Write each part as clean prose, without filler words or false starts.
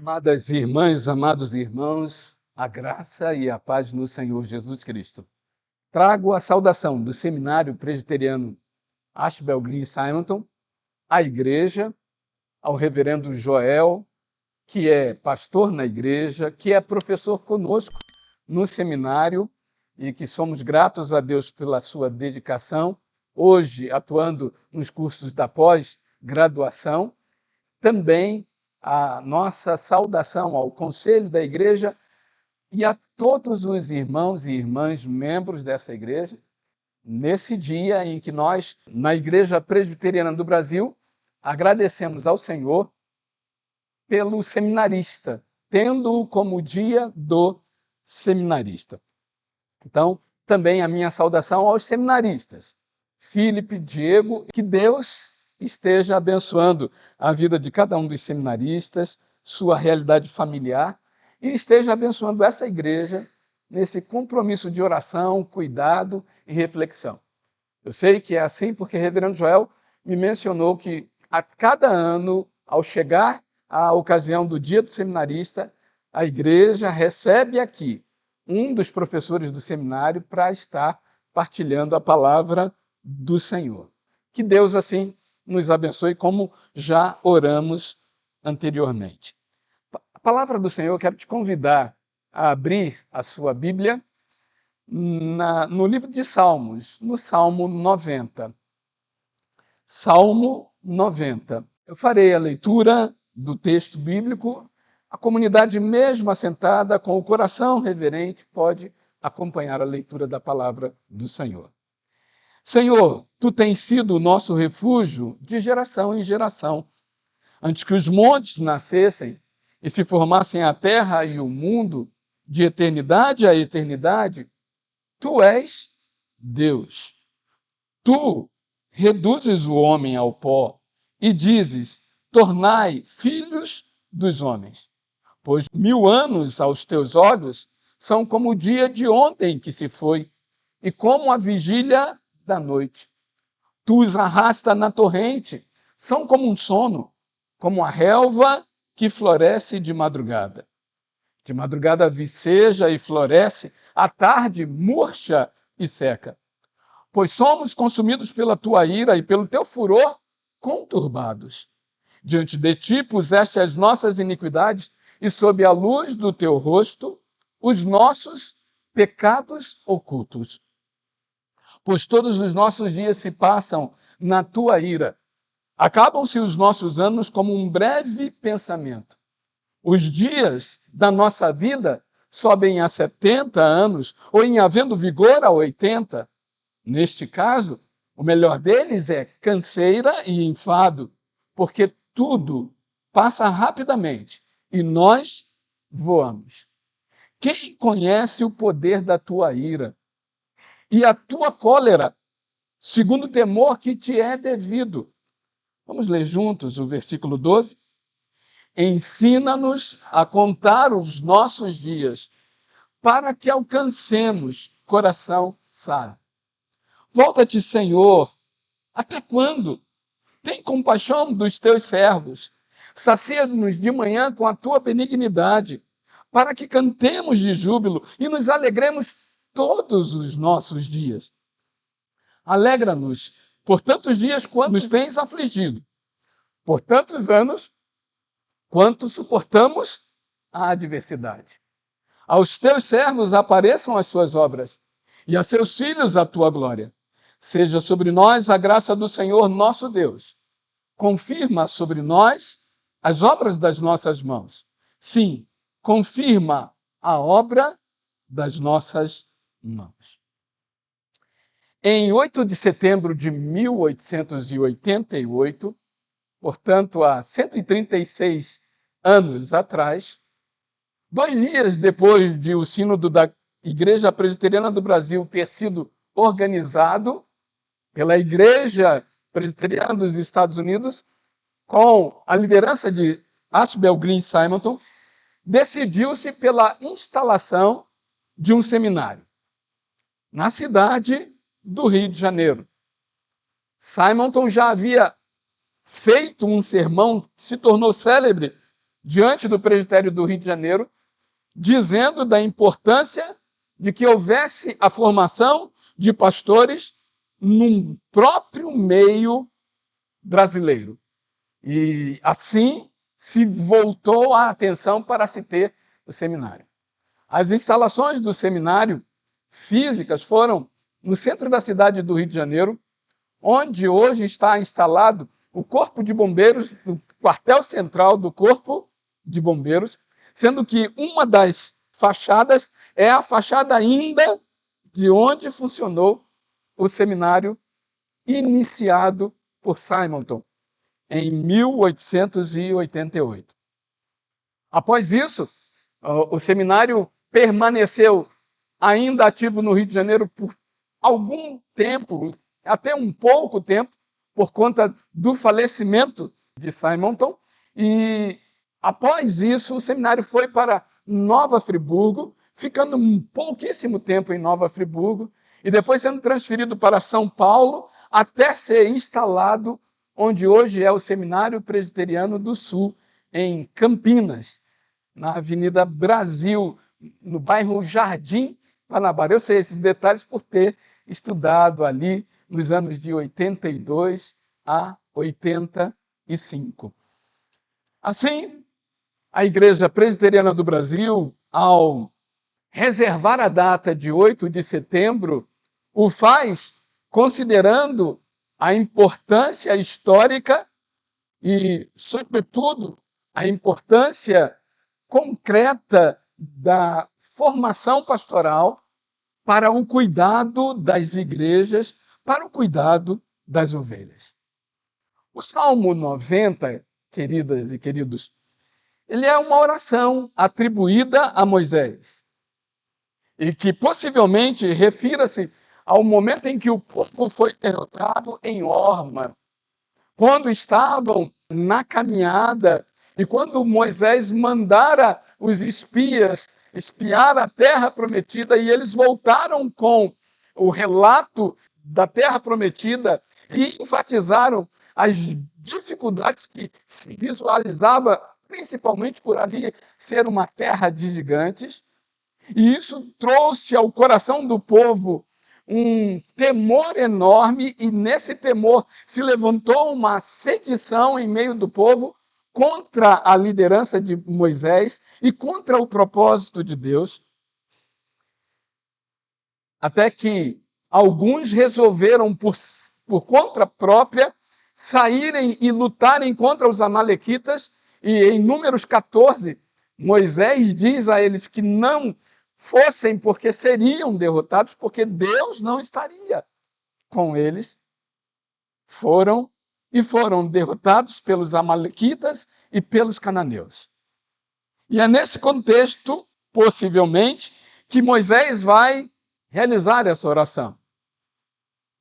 Amadas irmãs, amados irmãos, a graça e a paz no Senhor Jesus Cristo. Trago a saudação do Seminário Presbiteriano Ashbel Green Simonton, à igreja, ao reverendo Joel, que é pastor na igreja, que é professor conosco no seminário e que somos gratos a Deus pela sua dedicação, hoje atuando nos cursos da pós-graduação. Também a nossa saudação ao Conselho da Igreja e a todos os irmãos e irmãs membros dessa igreja, nesse dia em que nós, na Igreja Presbiteriana do Brasil, agradecemos ao Senhor pelo seminarista, tendo-o como dia do seminarista. Então, também a minha saudação aos seminaristas, Filipe, Diego, que Deus esteja abençoando a vida de cada um dos seminaristas, sua realidade familiar, e esteja abençoando essa igreja nesse compromisso de oração, cuidado e reflexão. Eu sei que é assim porque o reverendo Joel me mencionou que a cada ano, ao chegar a ocasião do dia do seminarista, a igreja recebe aqui um dos professores do seminário para estar partilhando a palavra do Senhor. Que Deus assim nos abençoe, como já oramos anteriormente. A palavra do Senhor, eu quero te convidar a abrir a sua Bíblia no livro de Salmos, no Salmo 90. Salmo 90. Eu farei a leitura do texto bíblico. A comunidade, mesmo assentada, com o coração reverente, pode acompanhar a leitura da palavra do Senhor. Senhor, Tu tens sido o nosso refúgio de geração em geração. Antes que os montes nascessem e se formassem a terra e o mundo, de eternidade a eternidade, Tu és Deus. Tu reduzes o homem ao pó e dizes: tornai filhos dos homens. Pois 1000 anos aos teus olhos são como o dia de ontem que se foi, e como a vigília da noite. Tu os arrasta na torrente, são como um sono, como a relva que floresce de madrugada. De madrugada viceja e floresce, à tarde murcha e seca. Pois somos consumidos pela tua ira e pelo teu furor conturbados. Diante de ti puseste as nossas iniquidades e sob a luz do teu rosto os nossos pecados ocultos. Pois todos os nossos dias se passam na tua ira. Acabam-se os nossos anos como um breve pensamento. Os dias da nossa vida sobem a 70 anos, ou em havendo vigor a 80. Neste caso, o melhor deles é canseira e enfado, porque tudo passa rapidamente e nós voamos. Quem conhece o poder da tua ira e a tua cólera, segundo o temor que te é devido? Vamos ler juntos o versículo 12? Ensina-nos a contar os nossos dias, para que alcancemos coração sábio. Volta-te, Senhor, até quando? Tem compaixão dos teus servos. Sacia-nos de manhã com a tua benignidade, para que cantemos de júbilo e nos alegremos todos os nossos dias. Alegra-nos por tantos dias quanto nos tens afligido, por tantos anos quanto suportamos a adversidade. Aos teus servos apareçam as suas obras, e a seus filhos a tua glória. Seja sobre nós a graça do Senhor nosso Deus. Confirma sobre nós as obras das nossas mãos. Sim, confirma a obra das nossas mãos. Em 8 de setembro de 1888, portanto, há 136 anos atrás, 2 dias depois de o sínodo da Igreja Presbiteriana do Brasil ter sido organizado pela Igreja Presbiteriana dos Estados Unidos, com a liderança de Ashbel Green Simonton, decidiu-se pela instalação de um seminário na cidade do Rio de Janeiro. Simonton já havia feito um sermão que se tornou célebre diante do presbitério do Rio de Janeiro, dizendo da importância de que houvesse a formação de pastores num próprio meio brasileiro. E assim se voltou a atenção para se ter o seminário. As instalações do seminário físicas foram no centro da cidade do Rio de Janeiro, onde hoje está instalado o Corpo de Bombeiros, o quartel central do Corpo de Bombeiros, sendo que uma das fachadas é a fachada ainda de onde funcionou o seminário iniciado por Simonton em 1888. Após isso, o seminário permaneceu ainda ativo no Rio de Janeiro por algum tempo, até um pouco tempo, por conta do falecimento de Simonton. E após isso, o seminário foi para Nova Friburgo, ficando um pouquíssimo tempo em Nova Friburgo, e depois sendo transferido para São Paulo, até ser instalado onde hoje é o Seminário Presbiteriano do Sul, em Campinas, na Avenida Brasil, no bairro Jardim Guanabara. Eu sei esses detalhes por ter estudado ali nos anos de 82 a 85. Assim, a Igreja Presbiteriana do Brasil, ao reservar a data de 8 de setembro, o faz considerando a importância histórica e, sobretudo, a importância concreta da formação pastoral para o cuidado das igrejas, para o cuidado das ovelhas. O Salmo 90, queridas e queridos, ele é uma oração atribuída a Moisés e que possivelmente refira-se ao momento em que o povo foi derrotado em Horma, quando estavam na caminhada e quando Moisés mandara os espias espiar a terra prometida e eles voltaram com o relato da terra prometida e enfatizaram as dificuldades que se visualizava, principalmente por ali ser uma terra de gigantes. E isso trouxe ao coração do povo um temor enorme, e nesse temor se levantou uma sedição em meio do povo contra a liderança de Moisés e contra o propósito de Deus, até que alguns resolveram, por conta própria, saírem e lutarem contra os amalequitas, e em Números 14, Moisés diz a eles que não fossem, porque seriam derrotados, porque Deus não estaria com eles. Foram derrotados pelos amalequitas e pelos cananeus. E é nesse contexto, possivelmente, que Moisés vai realizar essa oração.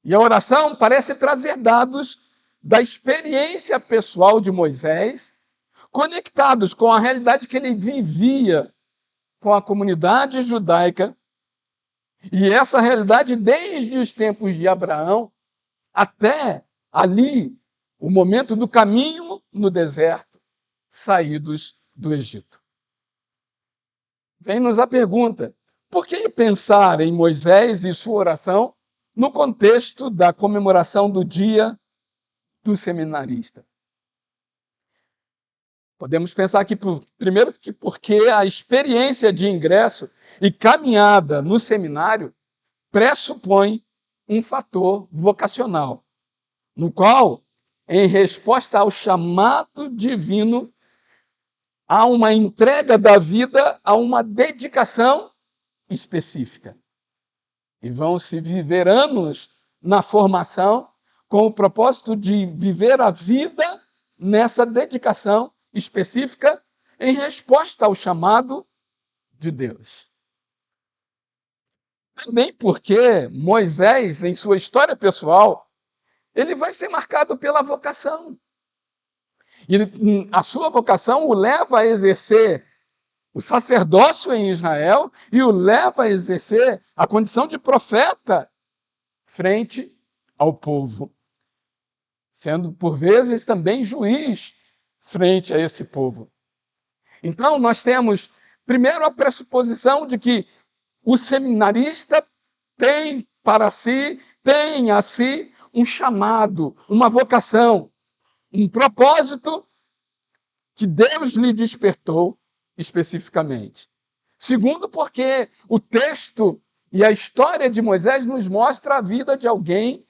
E a oração parece trazer dados da experiência pessoal de Moisés, conectados com a realidade que ele vivia com a comunidade judaica, e essa realidade desde os tempos de Abraão até ali, o momento do caminho no deserto, saídos do Egito. Vem-nos a pergunta: por que pensar em Moisés e sua oração no contexto da comemoração do dia do seminarista? Podemos pensar que, primeiro, porque a experiência de ingresso e caminhada no seminário pressupõe um fator vocacional, no qual, em resposta ao chamado divino, há uma entrega da vida a uma dedicação específica. E vão se viver anos na formação com o propósito de viver a vida nessa dedicação específica em resposta ao chamado de Deus. Também porque Moisés, em sua história pessoal, ele vai ser marcado pela vocação. E a sua vocação o leva a exercer o sacerdócio em Israel e o leva a exercer a condição de profeta frente ao povo, sendo por vezes também juiz frente a esse povo. Então, nós temos, primeiro, a pressuposição de que o seminarista tem para si, tem a si um chamado, uma vocação, um propósito que Deus lhe despertou especificamente. Segundo, porque o texto e a história de Moisés nos mostra a vida de alguém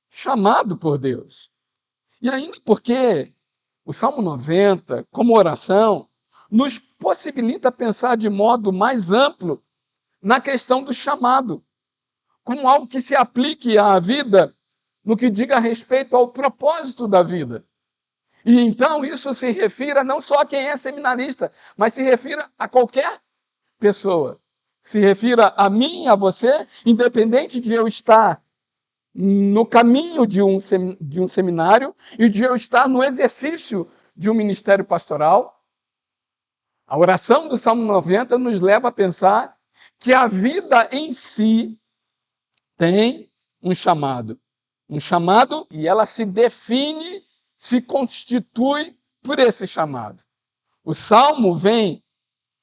chamado por Deus. E ainda porque o Salmo 90, como oração, nos possibilita pensar de modo mais amplo na questão do chamado, como algo que se aplique à vida no que diga respeito ao propósito da vida. E então isso se refira não só a quem é seminarista, mas se refira a qualquer pessoa. Se refira a mim, a você, independente de eu estar no caminho de um seminário e de eu estar no exercício de um ministério pastoral. A oração do Salmo 90 nos leva a pensar que a vida em si tem um chamado. Um chamado e ela se define, se constitui por esse chamado. O Salmo vem,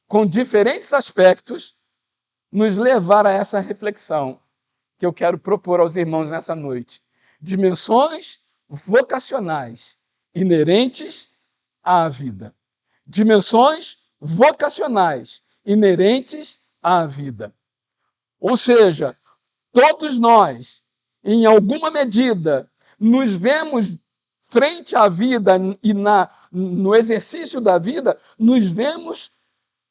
com diferentes aspectos, nos levar a essa reflexão que eu quero propor aos irmãos nessa noite. Dimensões vocacionais inerentes à vida. Dimensões vocacionais inerentes à vida. Ou seja, todos nós, em alguma medida, nos vemos frente à vida e no exercício da vida, nos vemos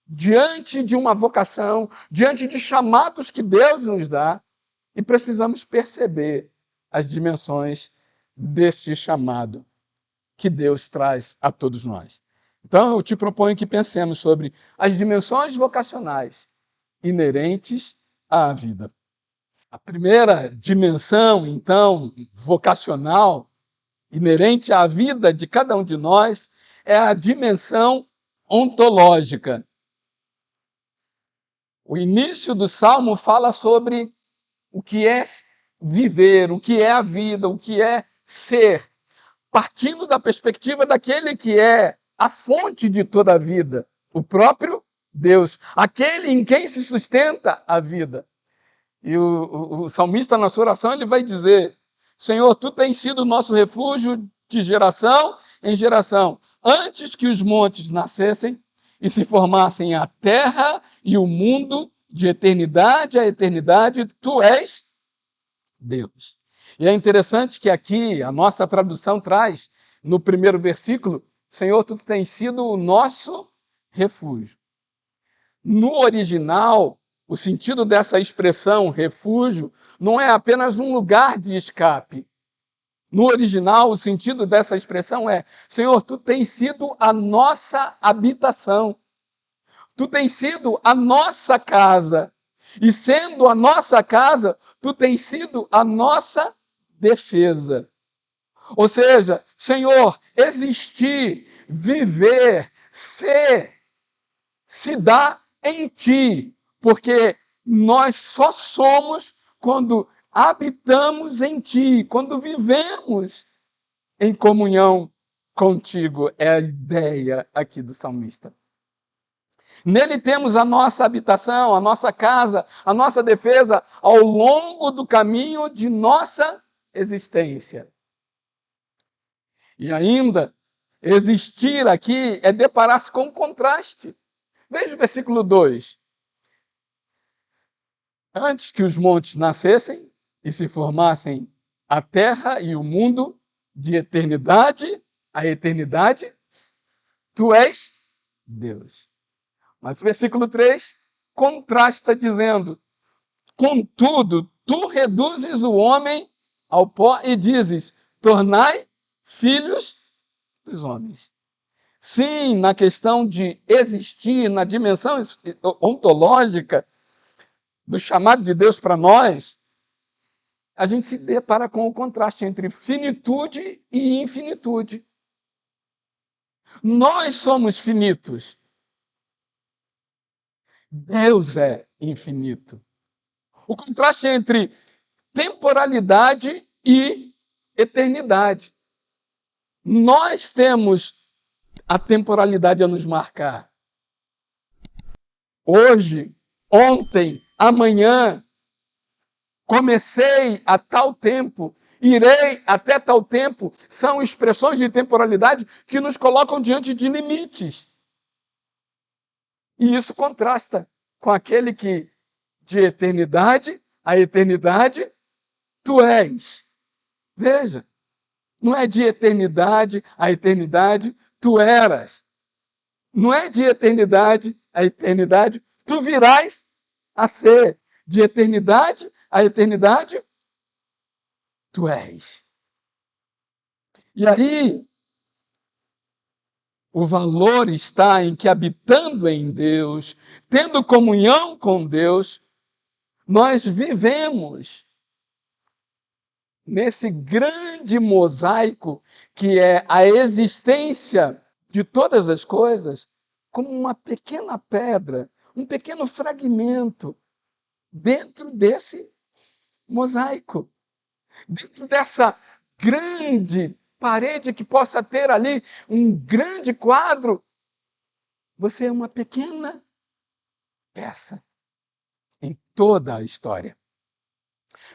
diante de uma vocação, diante de chamados que Deus nos dá, e precisamos perceber as dimensões deste chamado que Deus traz a todos nós. Então, eu te proponho que pensemos sobre as dimensões vocacionais inerentes à vida. A primeira dimensão, então, vocacional, inerente à vida de cada um de nós, é a dimensão ontológica. O início do Salmo fala sobre o que é viver, o que é a vida, o que é ser, partindo da perspectiva daquele que é a fonte de toda a vida, o próprio Deus, aquele em quem se sustenta a vida. E o salmista, na sua oração, ele vai dizer: Senhor, tu tens sido o nosso refúgio de geração em geração. Antes que os montes nascessem e se formassem a terra e o mundo, de eternidade a eternidade, tu és Deus. E é interessante que aqui a nossa tradução traz, no primeiro versículo, Senhor, tu tens sido o nosso refúgio. No original, o sentido dessa expressão, refúgio, não é apenas um lugar de escape. No original, o sentido dessa expressão é: Senhor, tu tens sido a nossa habitação. Tu tens sido a nossa casa. E sendo a nossa casa, tu tens sido a nossa defesa. Ou seja, Senhor, existir, viver, ser, se dá em ti, porque nós só somos quando habitamos em ti, quando vivemos em comunhão contigo. É a ideia aqui do salmista. Nele temos a nossa habitação, a nossa casa, a nossa defesa ao longo do caminho de nossa existência. E ainda, existir aqui é deparar-se com um contraste. Veja o versículo 2. Antes que os montes nascessem e se formassem a terra e o mundo, de eternidade a eternidade, tu és Deus. Mas o versículo 3 contrasta dizendo: contudo, tu reduzes o homem ao pó e dizes: tornai filhos dos homens. Sim, na questão de existir, na dimensão ontológica do chamado de Deus para nós, a gente se depara com o contraste entre finitude e infinitude. Nós somos finitos. Deus é infinito. O contraste entre temporalidade e eternidade. Nós temos a temporalidade a nos marcar. hoje, ontem, amanhã, comecei a tal tempo, irei até tal tempo, são expressões de temporalidade que nos colocam diante de limites. E isso contrasta com aquele que, de eternidade a eternidade, tu és. Veja, não é de eternidade a eternidade, tu eras. Não é de eternidade a eternidade, tu virás a ser. De eternidade a eternidade, tu és. E aí, o valor está em que, habitando em Deus, tendo comunhão com Deus, nós vivemos nesse grande mosaico que é a existência de todas as coisas, como uma pequena pedra, um pequeno fragmento dentro desse mosaico, dentro dessa grande parede que possa ter ali um grande quadro. Você é uma pequena peça em toda a história.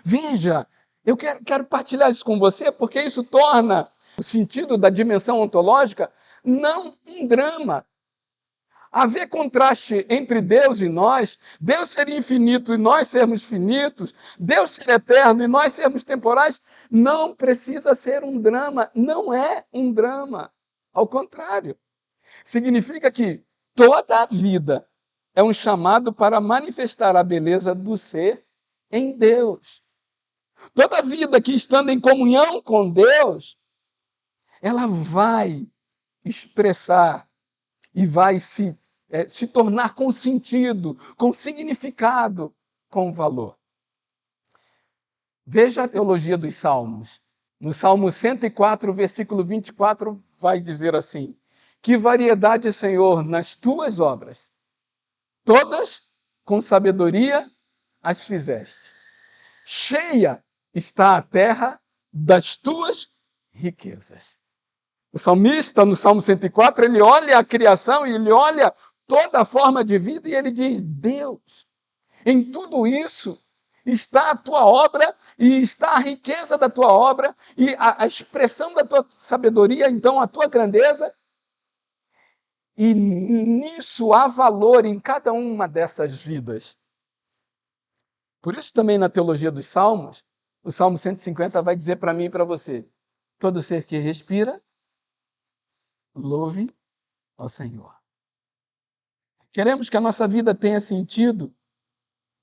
Veja, eu quero partilhar isso com você porque isso torna o sentido da dimensão ontológica não um drama. Haver contraste entre Deus e nós, Deus ser infinito e nós sermos finitos, Deus ser eterno e nós sermos temporais, não precisa ser um drama, não é um drama. Ao contrário, significa que toda a vida é um chamado para manifestar a beleza do ser em Deus. Toda a vida que estando em comunhão com Deus, ela vai expressar e vai se tornar com sentido, com significado, com valor. Veja a teologia dos Salmos. No Salmo 104, versículo 24, vai dizer assim: que variedade, Senhor, nas tuas obras, todas com sabedoria as fizeste. Cheia está a terra das tuas riquezas. O salmista, no Salmo 104, ele olha a criação e ele olha toda a forma de vida e ele diz: Deus, em tudo isso está a tua obra e está a riqueza da tua obra e a expressão da tua sabedoria, então a tua grandeza. E nisso há valor em cada uma dessas vidas. Por isso também na teologia dos Salmos, o Salmo 150 vai dizer para mim e para você: todo ser que respira, louve ao Senhor. Queremos que a nossa vida tenha sentido.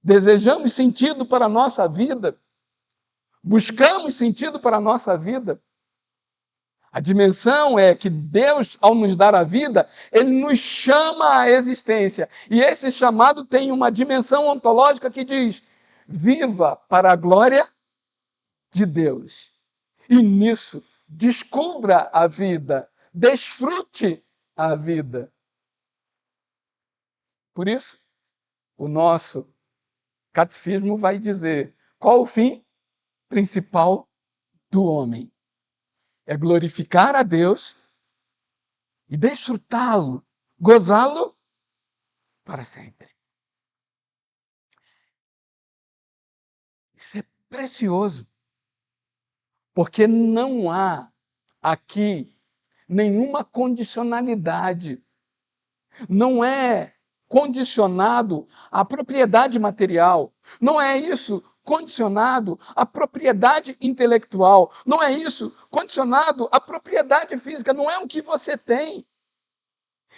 Desejamos sentido para a nossa vida. Buscamos sentido para a nossa vida. A dimensão é que Deus, ao nos dar a vida, Ele nos chama à existência. E esse chamado tem uma dimensão ontológica que diz: viva para a glória de Deus. E nisso, descubra a vida, desfrute a vida. Por isso, o nosso catecismo vai dizer: qual o fim principal do homem? É glorificar a Deus e desfrutá-lo, gozá-lo para sempre. Isso é precioso, porque não há aqui nenhuma condicionalidade. Não é condicionado à propriedade material. Não é isso condicionado à propriedade intelectual. Não é isso condicionado à propriedade física. Não é o que você tem.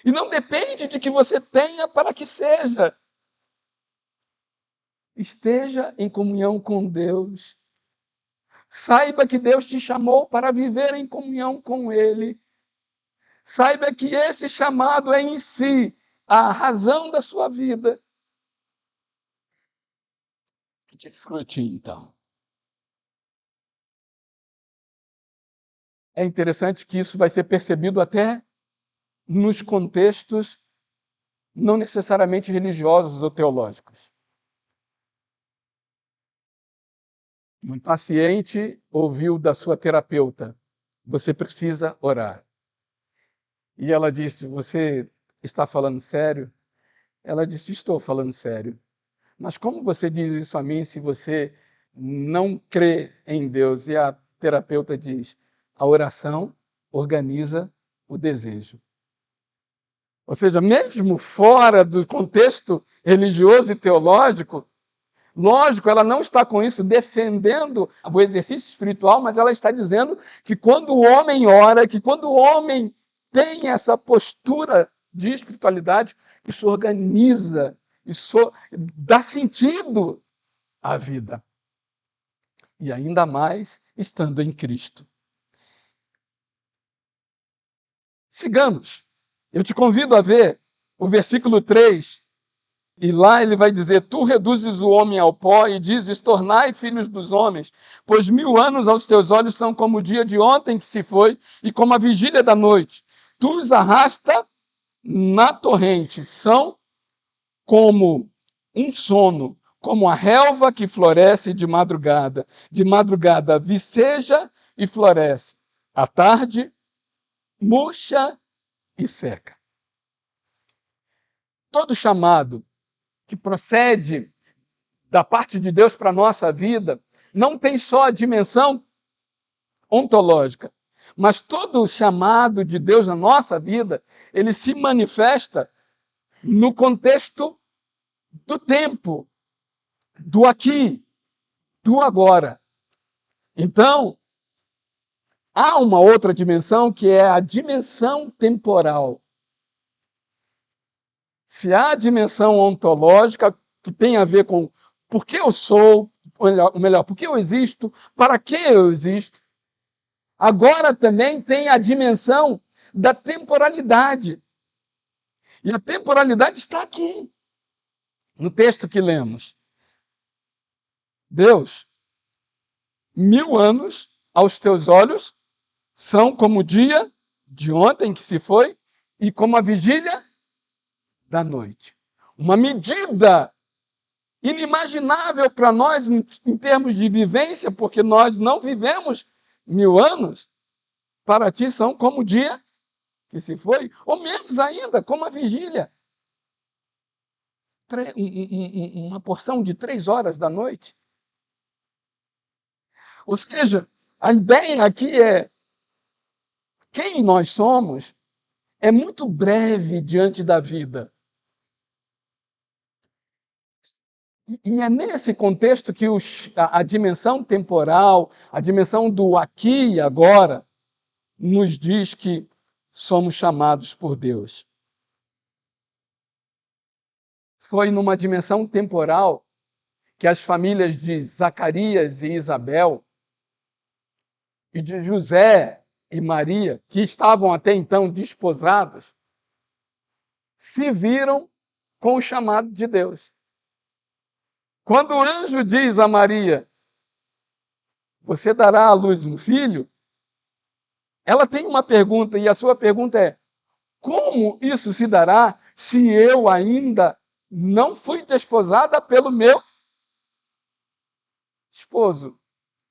E não depende de que você tenha para que seja. Esteja em comunhão com Deus. Saiba que Deus te chamou para viver em comunhão com Ele. Saiba que esse chamado é em si a razão da sua vida. Desfrute, então. É interessante que isso vai ser percebido até nos contextos não necessariamente religiosos ou teológicos. Um paciente ouviu da sua terapeuta: você precisa orar. E ela disse: você está falando sério? Ela disse: estou falando sério. Mas como você diz isso a mim se você não crê em Deus? E a terapeuta diz: a oração organiza o desejo. Ou seja, mesmo fora do contexto religioso e teológico, lógico, ela não está com isso defendendo o exercício espiritual, mas ela está dizendo que quando o homem ora, que quando o homem tem essa postura de espiritualidade, isso organiza, isso dá sentido à vida. E ainda mais estando em Cristo. Sigamos. Eu te convido a ver o versículo 3. E lá ele vai dizer: tu reduzes o homem ao pó e dizes: tornai filhos dos homens, pois 1000 anos aos teus olhos são como o dia de ontem que se foi e como a vigília da noite. Tu os arrasta na torrente, são como um sono, como a relva que floresce de madrugada viceja e floresce, à tarde murcha e seca. Todo chamado que procede da parte de Deus para a nossa vida não tem só a dimensão ontológica, mas todo o chamado de Deus na nossa vida, ele se manifesta no contexto do tempo, do aqui, do agora. Então, há uma outra dimensão que é a dimensão temporal. Se há a dimensão ontológica, que tem a ver com por que eu sou, ou melhor, por que eu existo, para que eu existo, agora também tem a dimensão da temporalidade. E a temporalidade está aqui, no texto que lemos. Deus, 1000 anos aos teus olhos são como o dia de ontem que se foi e como a vigília da noite. Uma medida inimaginável para nós em termos de vivência, porque nós não vivemos 1000 anos, para ti são como o dia que se foi, ou menos ainda, como a vigília. Uma porção de 3 horas da noite. Ou seja, a ideia aqui é quem nós somos é muito breve diante da vida. E é nesse contexto que a dimensão temporal, a dimensão do aqui e agora, nos diz que somos chamados por Deus. Foi numa dimensão temporal que as famílias de Zacarias e Isabel, e de José e Maria, que estavam até então desposados, se viram com o chamado de Deus. Quando o anjo diz a Maria: você dará à luz um filho, ela tem uma pergunta, e a sua pergunta é: como isso se dará se eu ainda não fui desposada pelo meu esposo?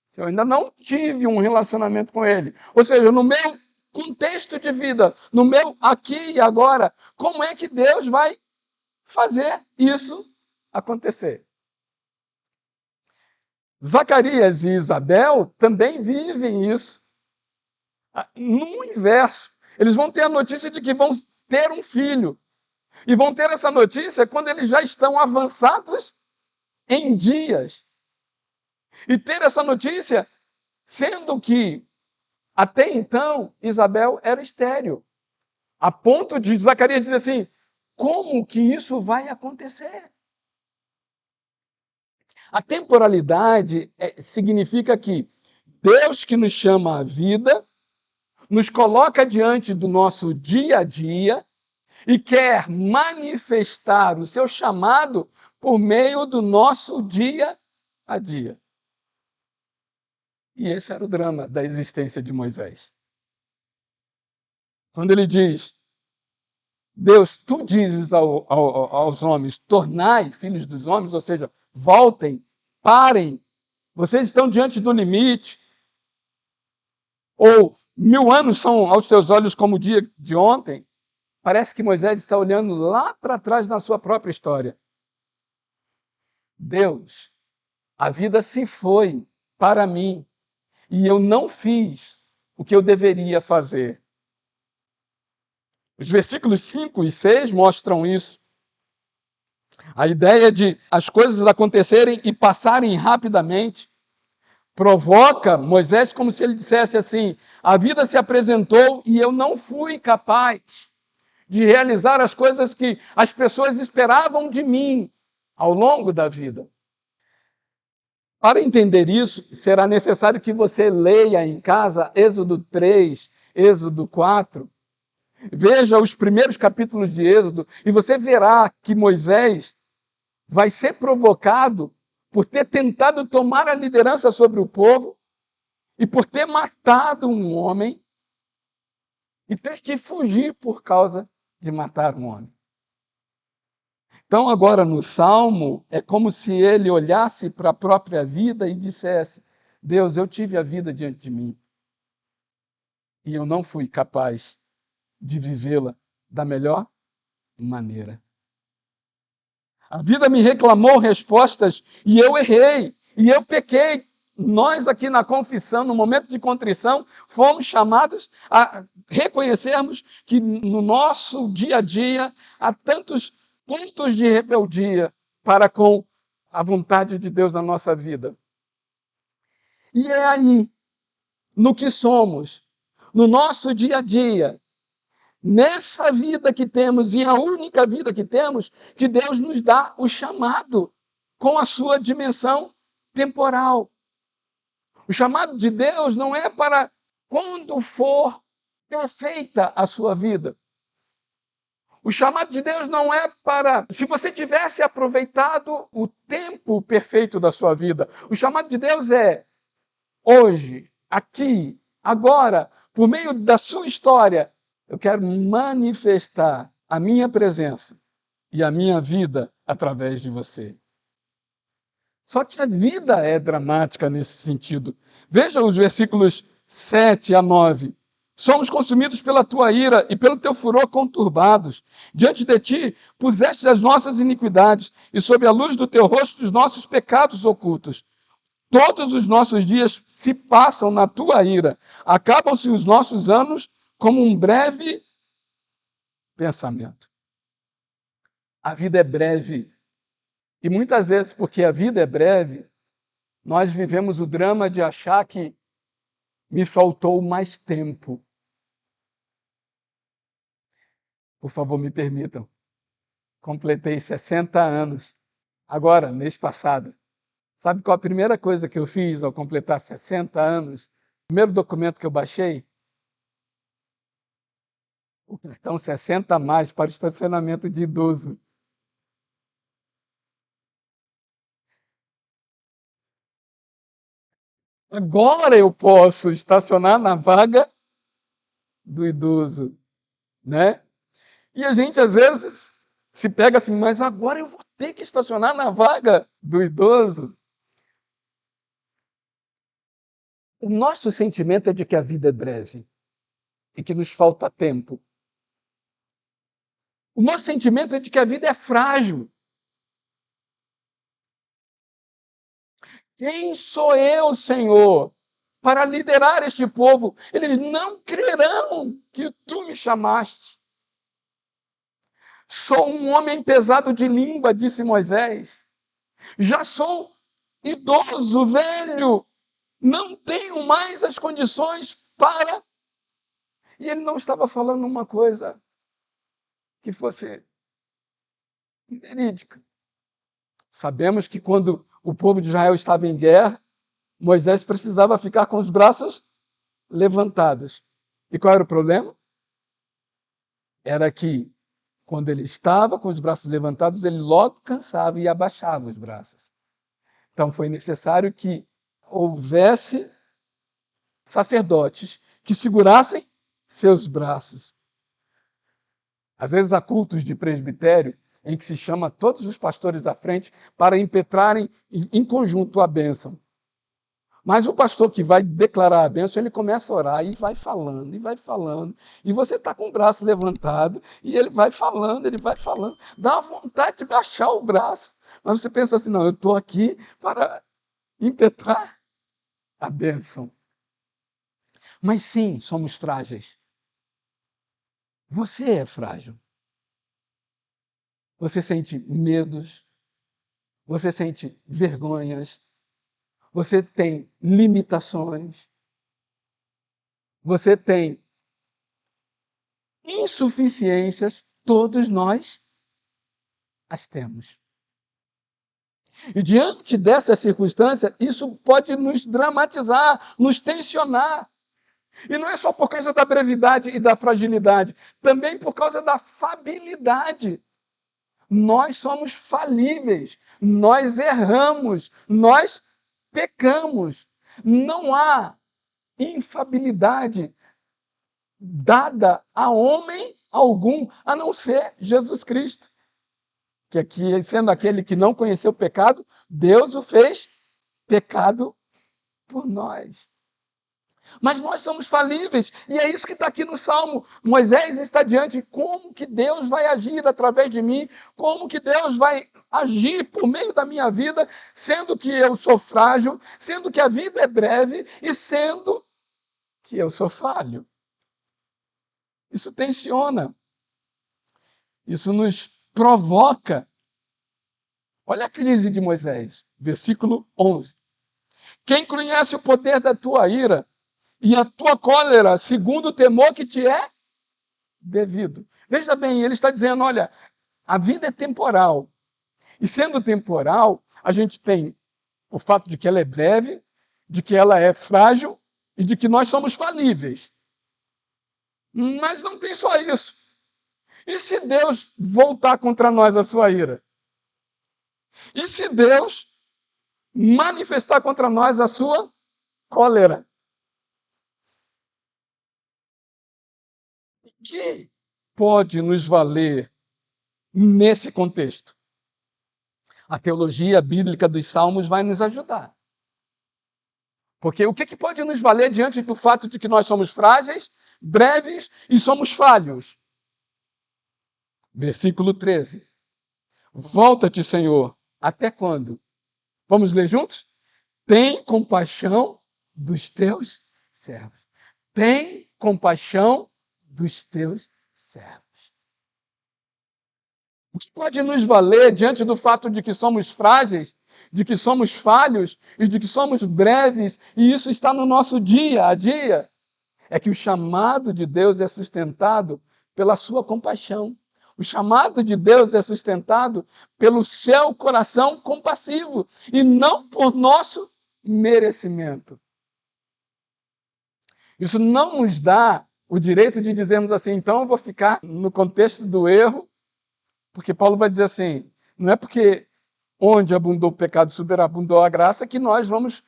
Se eu ainda não tive um relacionamento com ele. Ou seja, no meu contexto de vida, no meu aqui e agora, como é que Deus vai fazer isso acontecer? Zacarias e Isabel também vivem isso. No inverso, eles vão ter a notícia de que vão ter um filho. E vão ter essa notícia quando eles já estão avançados em dias. E ter essa notícia sendo que, até então, Isabel era estéril. A ponto de Zacarias dizer assim: como que isso vai acontecer? A temporalidade significa que Deus que nos chama à vida, nos coloca diante do nosso dia a dia e quer manifestar o seu chamado por meio do nosso dia a dia. E esse era o drama da existência de Moisés. Quando ele diz: Deus, tu dizes aos homens, tornai filhos dos homens, ou seja, voltem, parem, vocês estão diante do limite. Ou 1000 anos são aos seus olhos como o dia de ontem. Parece que Moisés está olhando lá para trás na sua própria história. Deus, a vida se foi para mim e eu não fiz o que eu deveria fazer. Os versículos 5 e 6 mostram isso. A ideia de as coisas acontecerem e passarem rapidamente provoca Moisés como se ele dissesse assim: a vida se apresentou e eu não fui capaz de realizar as coisas que as pessoas esperavam de mim ao longo da vida. Para entender isso, será necessário que você leia em casa Êxodo 3, Êxodo 4. Veja os primeiros capítulos de Êxodo e você verá que Moisés vai ser provocado por ter tentado tomar a liderança sobre o povo e por ter matado um homem e ter que fugir por causa de matar um homem. Então, agora no Salmo, é como se ele olhasse para a própria vida e dissesse: Deus, eu tive a vida diante de mim e eu não fui capaz de vivê-la da melhor maneira. A vida me reclamou respostas e eu errei, e eu pequei. Nós aqui na confissão, no momento de contrição, fomos chamados a reconhecermos que no nosso dia a dia há tantos pontos de rebeldia para com a vontade de Deus na nossa vida. E é aí, no que somos, no nosso dia a dia, nessa vida que temos, e a única vida que temos, que Deus nos dá o chamado com a sua dimensão temporal. O chamado de Deus não é para quando for perfeita a sua vida. O chamado de Deus não é para se você tivesse aproveitado o tempo perfeito da sua vida. O chamado de Deus é hoje, aqui, agora, por meio da sua história, eu quero manifestar a minha presença e a minha vida através de você. Só que a vida é dramática nesse sentido. Veja os versículos 7 a 9. Somos consumidos pela tua ira e pelo teu furor conturbados. Diante de ti puseste as nossas iniquidades e sob a luz do teu rosto os nossos pecados ocultos. Todos os nossos dias se passam na tua ira. Acabam-se os nossos anos como um breve pensamento. A vida é breve. E muitas vezes, porque a vida é breve, nós vivemos o drama de achar que me faltou mais tempo. Por favor, me permitam. Completei 60 anos. Agora, mês passado. Sabe qual a primeira coisa que eu fiz ao completar 60 anos? O primeiro documento que eu baixei? O cartão 60 a mais para o estacionamento de idoso. Agora eu posso estacionar na vaga do idoso, né? E a gente às vezes se pega assim, mas agora eu vou ter que estacionar na vaga do idoso. O nosso sentimento é de que a vida é breve e que nos falta tempo. O nosso sentimento é de que a vida é frágil. Quem sou eu, Senhor, para liderar este povo? Eles não crerão que tu me chamaste. Sou um homem pesado de língua, disse Moisés. Já sou idoso, velho. Não tenho mais as condições para. E ele não estava falando uma coisa que fosse verídica. Sabemos que quando o povo de Israel estava em guerra, Moisés precisava ficar com os braços levantados. E qual era o problema? Era que, quando ele estava com os braços levantados, ele logo cansava e abaixava os braços. Então foi necessário que houvesse sacerdotes que segurassem seus braços. Às vezes há cultos de presbitério em que se chama todos os pastores à frente para impetrarem em conjunto a bênção. Mas o pastor que vai declarar a bênção, ele começa a orar e vai falando, e vai falando. E você está com o braço levantado, e ele vai falando, ele vai falando. Dá vontade de baixar o braço. Mas você pensa assim, não, eu estou aqui para impetrar a bênção. Mas sim, somos frágeis. Você é frágil. Você sente medos, você sente vergonhas, você tem limitações, você tem insuficiências, todos nós as temos. E diante dessa circunstância, isso pode nos dramatizar, nos tensionar. E não é só por causa da brevidade e da fragilidade, também por causa da fabilidade. Nós somos falíveis, nós erramos, nós pecamos. Não há infabilidade dada a homem algum, a não ser Jesus Cristo. Que aqui, sendo aquele que não conheceu o pecado, Deus o fez pecado por nós. Mas nós somos falíveis, e é isso que está aqui no Salmo. Moisés está diante de como que Deus vai agir através de mim, como que Deus vai agir por meio da minha vida, sendo que eu sou frágil, sendo que a vida é breve e sendo que eu sou falho. Isso tensiona, isso nos provoca. Olha a crise de Moisés, versículo 11. Quem conhece o poder da tua ira e a tua cólera, segundo o temor que te é devido. Veja bem, ele está dizendo, olha, a vida é temporal. E sendo temporal, a gente tem o fato de que ela é breve, de que ela é frágil e de que nós somos falíveis. Mas não tem só isso. E se Deus voltar contra nós a sua ira? E se Deus manifestar contra nós a sua cólera? O que pode nos valer nesse contexto? A teologia bíblica dos Salmos vai nos ajudar. Porque o que pode nos valer diante do fato de que nós somos frágeis, breves e somos falhos? Versículo 13. Volta-te, Senhor, até quando? Vamos ler juntos? Tem compaixão dos teus servos. Tem compaixão dos teus servos. O que pode nos valer diante do fato de que somos frágeis, de que somos falhos e de que somos breves, e isso está no nosso dia a dia, é que o chamado de Deus é sustentado pela sua compaixão. O chamado de Deus é sustentado pelo seu coração compassivo e não por nosso merecimento. Isso não nos dá o direito de dizermos assim, então eu vou ficar no contexto do erro, porque Paulo vai dizer assim, não é porque onde abundou o pecado, superabundou a graça, que nós vamos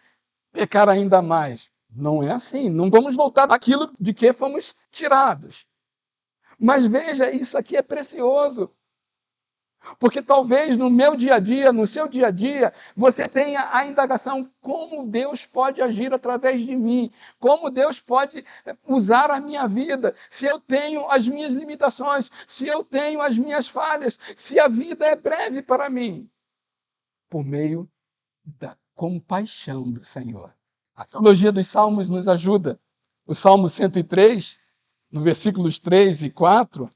pecar ainda mais. Não é assim, não vamos voltar àquilo de que fomos tirados. Mas veja, isso aqui é precioso. Porque talvez no meu dia a dia, no seu dia a dia, você tenha a indagação como Deus pode agir através de mim, como Deus pode usar a minha vida, se eu tenho as minhas limitações, se eu tenho as minhas falhas, se a vida é breve para mim. Por meio da compaixão do Senhor. A teologia dos Salmos nos ajuda. O Salmo 103, no versículos 3 e 4,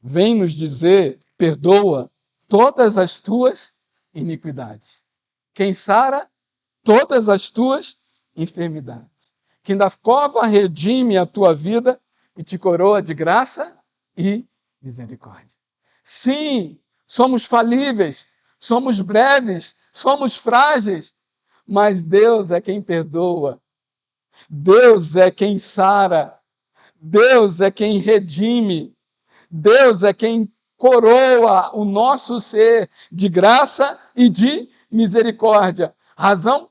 vem nos dizer, perdoa todas as tuas iniquidades. Quem sara todas as tuas enfermidades. Quem da cova redime a tua vida e te coroa de graça e misericórdia. Sim, somos falíveis, somos breves, somos frágeis, mas Deus é quem perdoa. Deus é quem sara. Deus é quem redime. Deus é quem coroa o nosso ser de graça e de misericórdia. Razão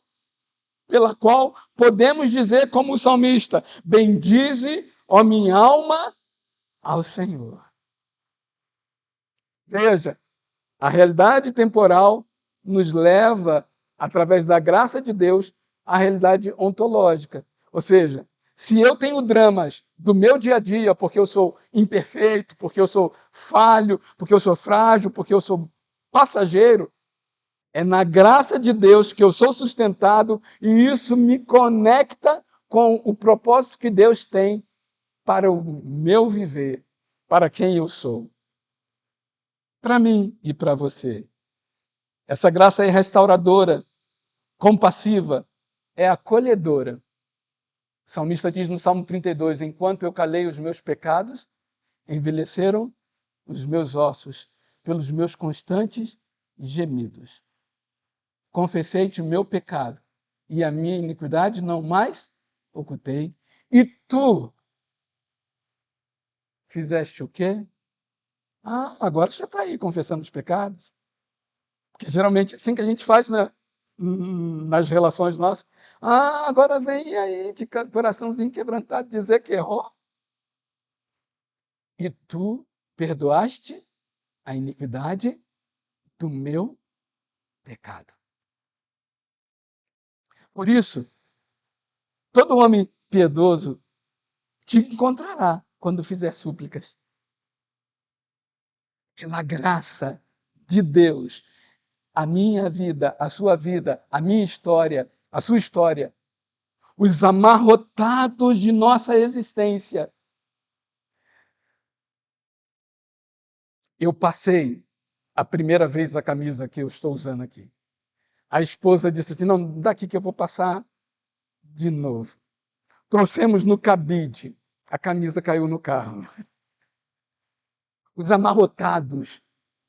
pela qual podemos dizer como o salmista, bendize, ó minha alma, ao Senhor. Veja, a realidade temporal nos leva, através da graça de Deus, a realidade ontológica. Ou seja, se eu tenho dramas do meu dia a dia, porque eu sou imperfeito, porque eu sou falho, porque eu sou frágil, porque eu sou passageiro, é na graça de Deus que eu sou sustentado e isso me conecta com o propósito que Deus tem para o meu viver, para quem eu sou. Para mim e para você. Essa graça é restauradora, compassiva, é acolhedora. O salmista diz no Salmo 32, enquanto eu calei os meus pecados, envelheceram os meus ossos pelos meus constantes gemidos. Confessei-te o meu pecado e a minha iniquidade não mais ocultei. E tu fizeste o quê? Agora você está aí confessando os pecados. Porque geralmente é assim que a gente faz, né? Nas relações nossas. Agora vem aí de coraçãozinho quebrantado dizer que errou. E tu perdoaste a iniquidade do meu pecado. Por isso, todo homem piedoso te encontrará quando fizer súplicas. Pela graça de Deus, a minha vida, a sua vida, a minha história, a sua história, os amarrotados de nossa existência. Eu passei a primeira vez a camisa que eu estou usando aqui. A esposa disse assim, não, daqui que eu vou passar de novo. Trouxemos no cabide, a camisa caiu no carro. Os amarrotados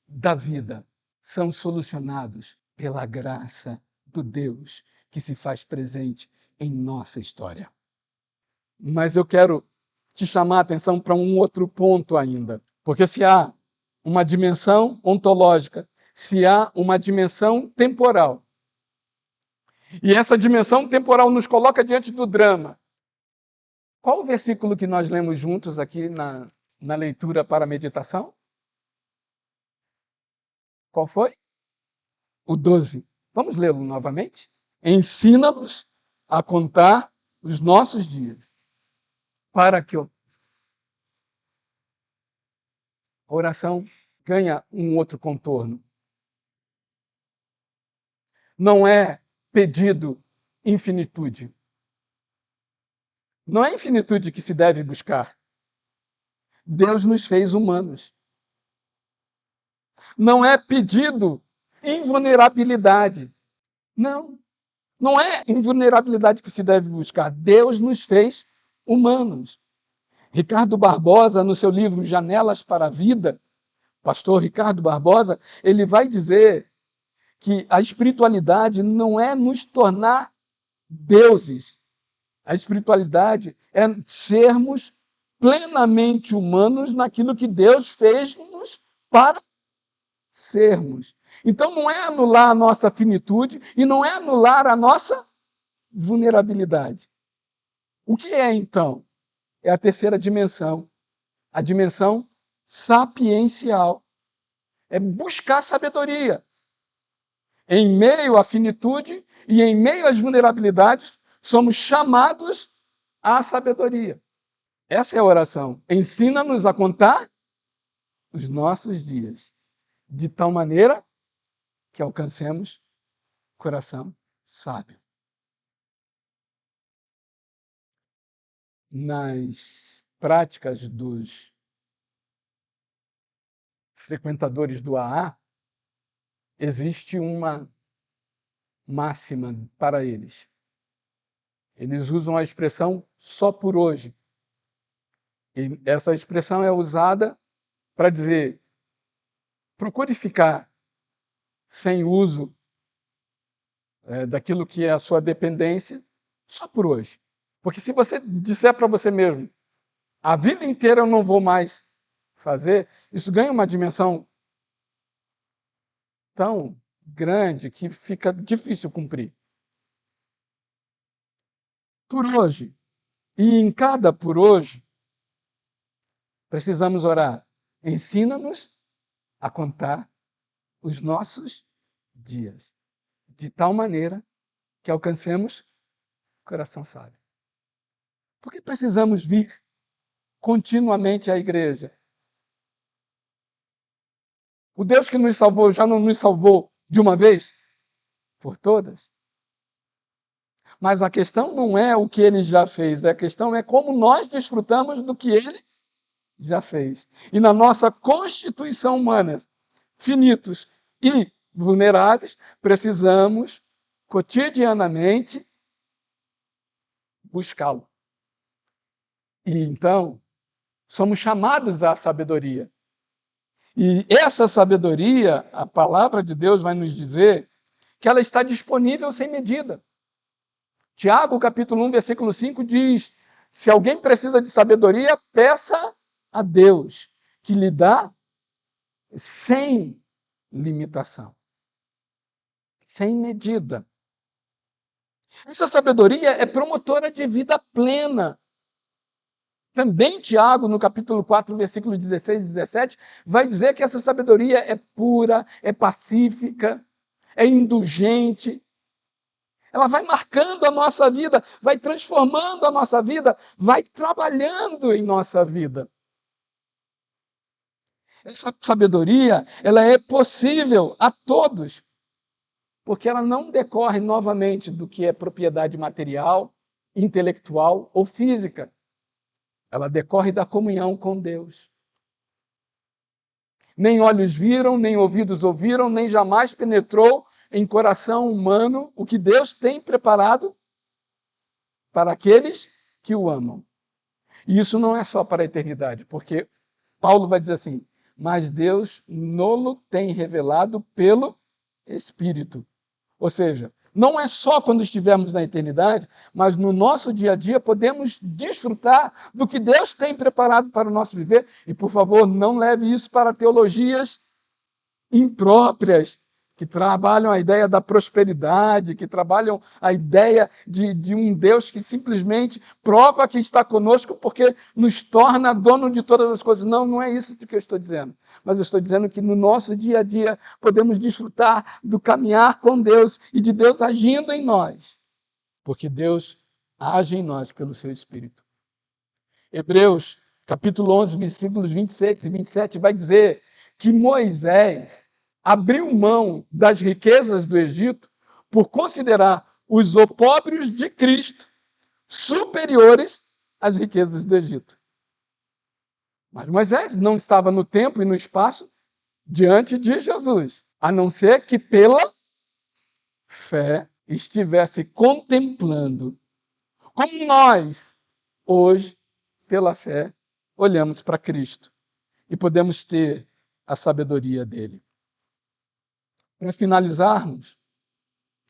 da vida são solucionados pela graça do Deus que se faz presente em nossa história. Mas eu quero te chamar a atenção para um outro ponto ainda. Porque se há uma dimensão ontológica, se há uma dimensão temporal, e essa dimensão temporal nos coloca diante do drama, qual o versículo que nós lemos juntos aqui na leitura para a meditação? Qual foi? O 12. Vamos lê-lo novamente? Ensina-nos a contar os nossos dias, para que a oração ganhe um outro contorno. Não é pedido infinitude. Não é infinitude que se deve buscar. Deus nos fez humanos. Não é pedido invulnerabilidade. Não. Não é invulnerabilidade que se deve buscar. Deus nos fez humanos. Ricardo Barbosa, no seu livro Janelas para a Vida, pastor Ricardo Barbosa, ele vai dizer que a espiritualidade não é nos tornar deuses. A espiritualidade é sermos plenamente humanos naquilo que Deus fez-nos para sermos. Então não é anular a nossa finitude e não é anular a nossa vulnerabilidade. O que é, então? É a terceira dimensão, a dimensão sapiencial. É buscar sabedoria. Em meio à finitude e em meio às vulnerabilidades, somos chamados à sabedoria. Essa é a oração. Ensina-nos a contar os nossos dias, de tal maneira que alcancemos coração sábio. Nas práticas dos frequentadores do AA, existe uma máxima para eles. Eles usam a expressão só por hoje. E essa expressão é usada para dizer, procure ficar sem uso daquilo que é a sua dependência só por hoje. Porque se você disser para você mesmo, a vida inteira eu não vou mais fazer, isso ganha uma dimensão tão grande que fica difícil cumprir. Por hoje, e em cada por hoje, precisamos orar. Ensina-nos a contar os nossos dias, de tal maneira que alcancemos coração sábio. Por que precisamos vir continuamente à igreja? O Deus que nos salvou já não nos salvou de uma vez por todas? Mas a questão não é o que ele já fez, a questão é como nós desfrutamos do que ele já fez. E na nossa constituição humana, finitos e vulneráveis, precisamos cotidianamente buscá-lo. E então, somos chamados à sabedoria. E essa sabedoria, a palavra de Deus vai nos dizer que ela está disponível sem medida. Tiago, capítulo 1, versículo 5 diz: se alguém precisa de sabedoria, peça a Deus, que lhe dá sem limitação, sem medida. Essa sabedoria é promotora de vida plena. Também Tiago, no capítulo 4, versículo 16 e 17, vai dizer que essa sabedoria é pura, é pacífica, é indulgente. Ela vai marcando a nossa vida, vai transformando a nossa vida, vai trabalhando em nossa vida. Essa sabedoria, ela é possível a todos, porque ela não decorre novamente do que é propriedade material, intelectual ou física. Ela decorre da comunhão com Deus. Nem olhos viram, nem ouvidos ouviram, nem jamais penetrou em coração humano o que Deus tem preparado para aqueles que o amam. E isso não é só para a eternidade, porque Paulo vai dizer assim: mas Deus nolo tem revelado pelo Espírito. Ou seja, não é só quando estivermos na eternidade, mas no nosso dia a dia podemos desfrutar do que Deus tem preparado para o nosso viver. E, por favor, não leve isso para teologias impróprias, que trabalham a ideia da prosperidade, que trabalham a ideia de um Deus que simplesmente prova que está conosco porque nos torna dono de todas as coisas. Não, não é isso que eu estou dizendo. Mas eu estou dizendo que no nosso dia a dia podemos desfrutar do caminhar com Deus e de Deus agindo em nós, porque Deus age em nós pelo seu Espírito. Hebreus, capítulo 11, versículos 26 e 27, vai dizer que Moisés abriu mão das riquezas do Egito por considerar os opróbrios de Cristo superiores às riquezas do Egito. Mas Moisés não estava no tempo e no espaço diante de Jesus, a não ser que pela fé estivesse contemplando, como nós, hoje, pela fé, olhamos para Cristo e podemos ter a sabedoria dele. Para finalizarmos,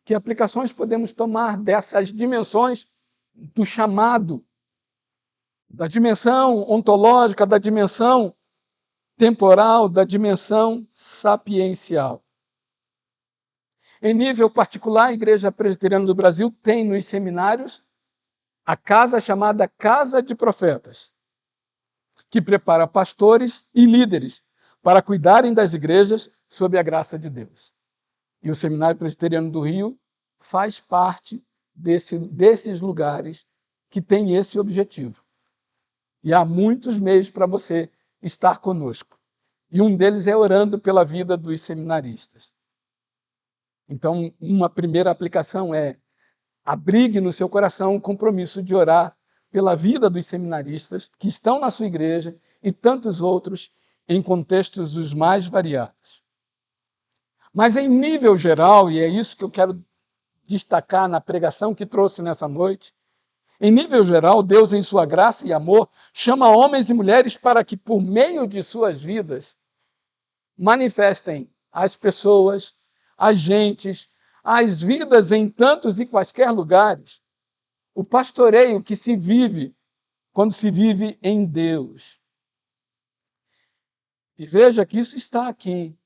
que aplicações podemos tomar dessas dimensões do chamado, da dimensão ontológica, da dimensão temporal, da dimensão sapiencial? Em nível particular, a Igreja Presbiteriana do Brasil tem nos seminários a casa chamada Casa de Profetas, que prepara pastores e líderes para cuidarem das igrejas sob a graça de Deus. E o Seminário Presbiteriano do Rio faz parte desses lugares que têm esse objetivo. E há muitos meios para você estar conosco. E um deles é orando pela vida dos seminaristas. Então, uma primeira aplicação é: abrigue no seu coração o compromisso de orar pela vida dos seminaristas que estão na sua igreja e tantos outros em contextos os mais variados. Mas em nível geral, e é isso que eu quero destacar na pregação que trouxe nessa noite, em nível geral, Deus, em sua graça e amor, chama homens e mulheres para que, por meio de suas vidas, manifestem às pessoas, às gentes, às vidas em tantos e quaisquer lugares, o pastoreio que se vive quando se vive em Deus. E veja que isso está aqui,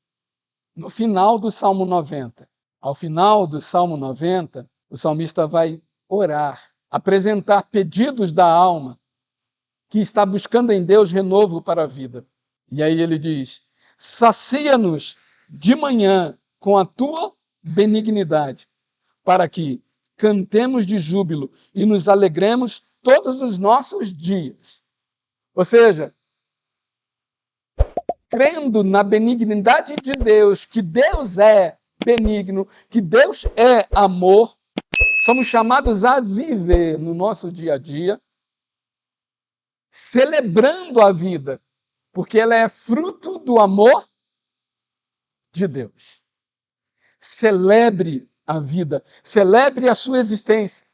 no final do Salmo 90. Ao final do Salmo 90, o salmista vai orar, apresentar pedidos da alma que está buscando em Deus renovo para a vida. E aí ele diz: sacia-nos de manhã com a tua benignidade, para que, cantemos de júbilo e nos alegremos todos os nossos dias. Ou seja, crendo na benignidade de Deus, que Deus é benigno, que Deus é amor, somos chamados a viver no nosso dia a dia, celebrando a vida, porque ela é fruto do amor de Deus. Celebre a vida, celebre a sua existência.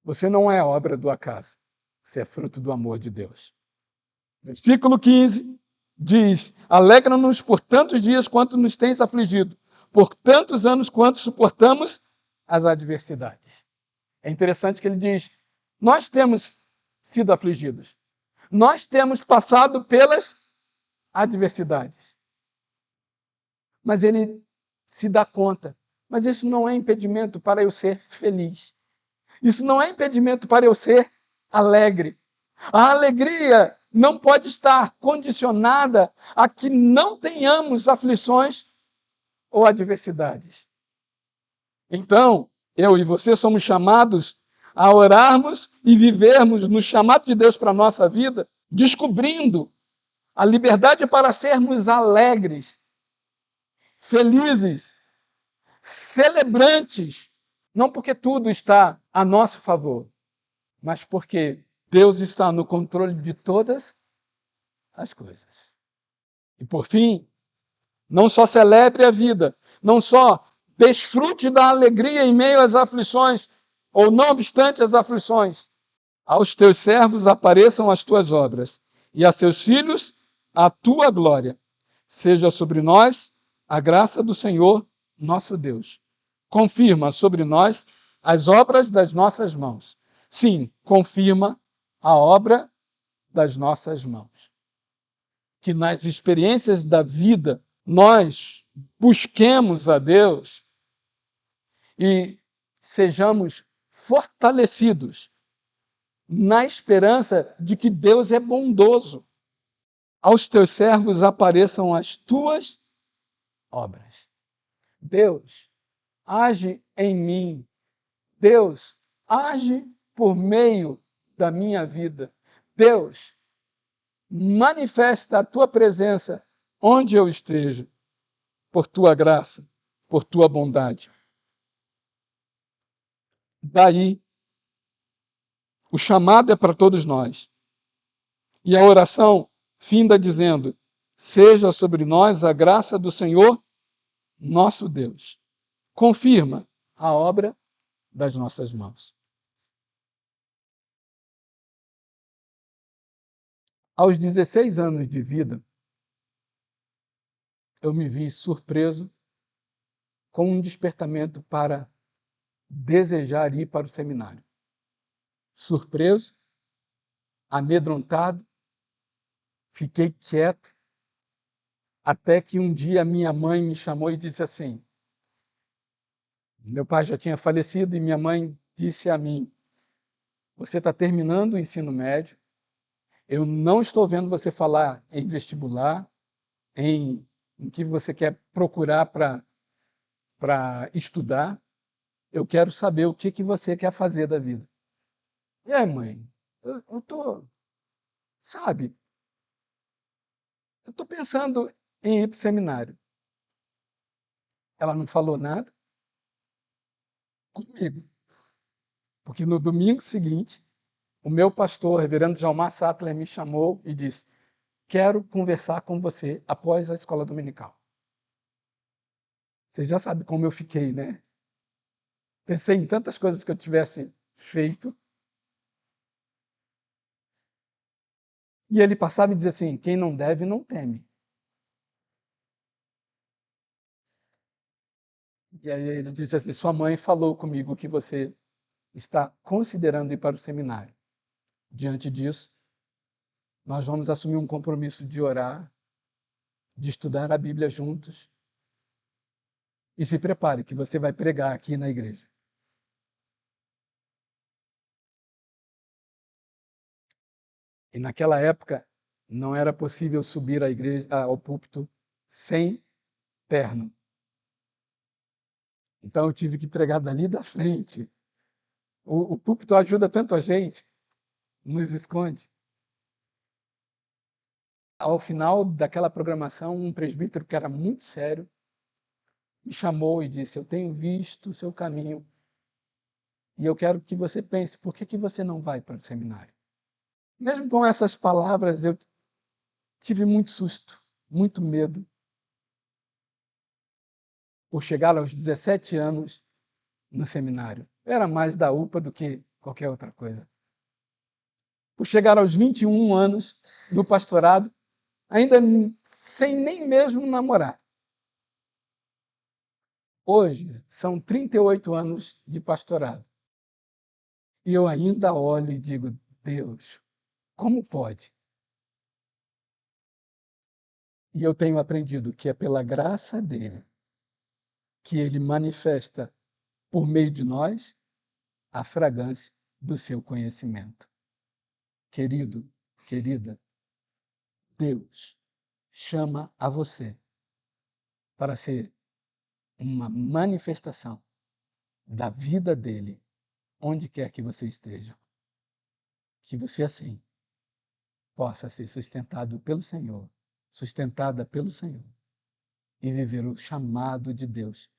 Você não é obra do acaso, você é fruto do amor de Deus. Versículo 15 diz: alegra-nos por tantos dias quanto nos tens afligido, por tantos anos quanto suportamos as adversidades. É interessante que ele diz: nós temos sido afligidos, nós temos passado pelas adversidades. Mas ele se dá conta, mas isso não é impedimento para eu ser feliz. Isso não é impedimento para eu ser alegre. A alegria não pode estar condicionada a que não tenhamos aflições ou adversidades. Então, eu e você somos chamados a orarmos e vivermos no chamado de Deus para a nossa vida, descobrindo a liberdade para sermos alegres, felizes, celebrantes, não porque tudo está a nosso favor, mas porque Deus está no controle de todas as coisas. E por fim, não só celebre a vida, não só desfrute da alegria em meio às aflições, ou não obstante as aflições. Aos teus servos apareçam as tuas obras, e a seus filhos a tua glória. Seja sobre nós a graça do Senhor, nosso Deus. Confirma sobre nós as obras das nossas mãos. Sim, confirma a obra das nossas mãos. Que nas experiências da vida nós busquemos a Deus e sejamos fortalecidos na esperança de que Deus é bondoso. Aos teus servos apareçam as tuas obras. Deus, age em mim. Deus, age por meio da minha vida. Deus, manifesta a tua presença onde eu esteja, por tua graça, por tua bondade. Daí, o chamado é para todos nós. E a oração finda dizendo: seja sobre nós a graça do Senhor, nosso Deus. Confirma a obra das nossas mãos. Aos 16 anos de vida, eu me vi surpreso com um despertamento para desejar ir para o seminário. Surpreso, amedrontado, fiquei quieto, até que um dia minha mãe me chamou e disse assim: meu pai já tinha falecido e minha mãe disse a mim: você está terminando o ensino médio, eu não estou vendo você falar em vestibular, em que você quer procurar para estudar, eu quero saber o que você quer fazer da vida. E aí, mãe, eu estou, sabe, eu estou pensando em ir para o seminário. Ela não falou nada comigo, porque no domingo seguinte, o meu pastor, o reverendo Jalmar Sattler, me chamou e disse: quero conversar com você após a escola dominical. Você já sabe como eu fiquei, né? Pensei em tantas coisas que eu tivesse feito. E ele passava e dizia assim: quem não deve, não teme. E aí ele disse assim: sua mãe falou comigo que você está considerando ir para o seminário. Diante disso, nós vamos assumir um compromisso de orar, de estudar a Bíblia juntos. E se prepare, que você vai pregar aqui na igreja. E naquela época, não era possível subir à igreja, ao púlpito sem terno. Então eu tive que pregar dali da frente. O púlpito ajuda tanto a gente, nos esconde. Ao final daquela programação, um presbítero que era muito sério me chamou e disse: eu tenho visto o seu caminho e eu quero que você pense, por que você não vai para o seminário? Mesmo com essas palavras, eu tive muito susto, muito medo, por chegar aos 17 anos no seminário. Eu era mais da UPA do que qualquer outra coisa. Por chegar aos 21 anos no pastorado, ainda sem nem mesmo namorar. Hoje, são 38 anos de pastorado. E eu ainda olho e digo: Deus, como pode? E eu tenho aprendido que é pela graça dele que ele manifesta, por meio de nós, a fragrância do seu conhecimento. Querido, querida, Deus chama a você para ser uma manifestação da vida dele, onde quer que você esteja. Que você, assim, possa ser sustentado pelo Senhor, sustentada pelo Senhor, e viver o chamado de Deus,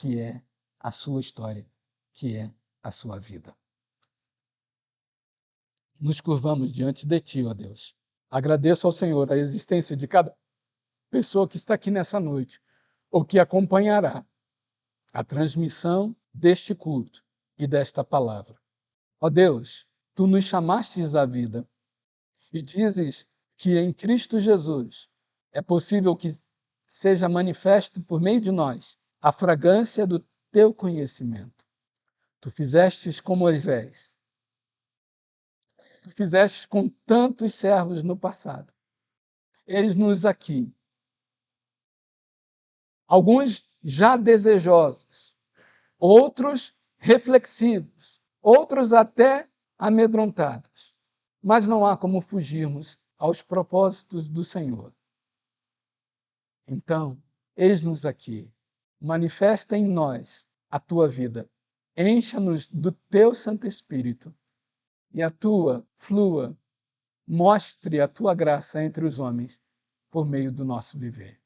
que é a sua história, que é a sua vida. Nos curvamos diante de Ti, ó Deus. Agradeço ao Senhor a existência de cada pessoa que está aqui nessa noite, ou que acompanhará a transmissão deste culto e desta palavra. Ó Deus, Tu nos chamastes à vida e dizes que em Cristo Jesus é possível que seja manifesto por meio de nós a fragrância do Teu conhecimento. Tu fizestes com Moisés. Tu fizestes com tantos servos no passado. Eis-nos aqui. Alguns já desejosos, outros reflexivos, outros até amedrontados. Mas não há como fugirmos aos propósitos do Senhor. Então, eis-nos aqui. Manifesta em nós a tua vida. Encha-nos do teu Santo Espírito e flua, mostre a tua graça entre os homens por meio do nosso viver.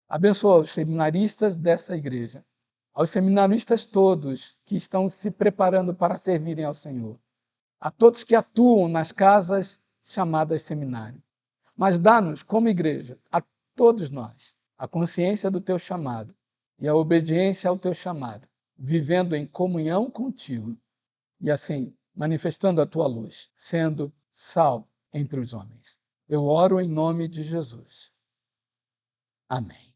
Abençoa os seminaristas dessa igreja, aos seminaristas todos que estão se preparando para servirem ao Senhor, a todos que atuam nas casas chamadas seminário. Mas dá-nos, como igreja, a todos nós, a consciência do teu chamado e a obediência ao teu chamado, vivendo em comunhão contigo e assim manifestando a tua luz, sendo sal entre os homens. Eu oro em nome de Jesus. Amém.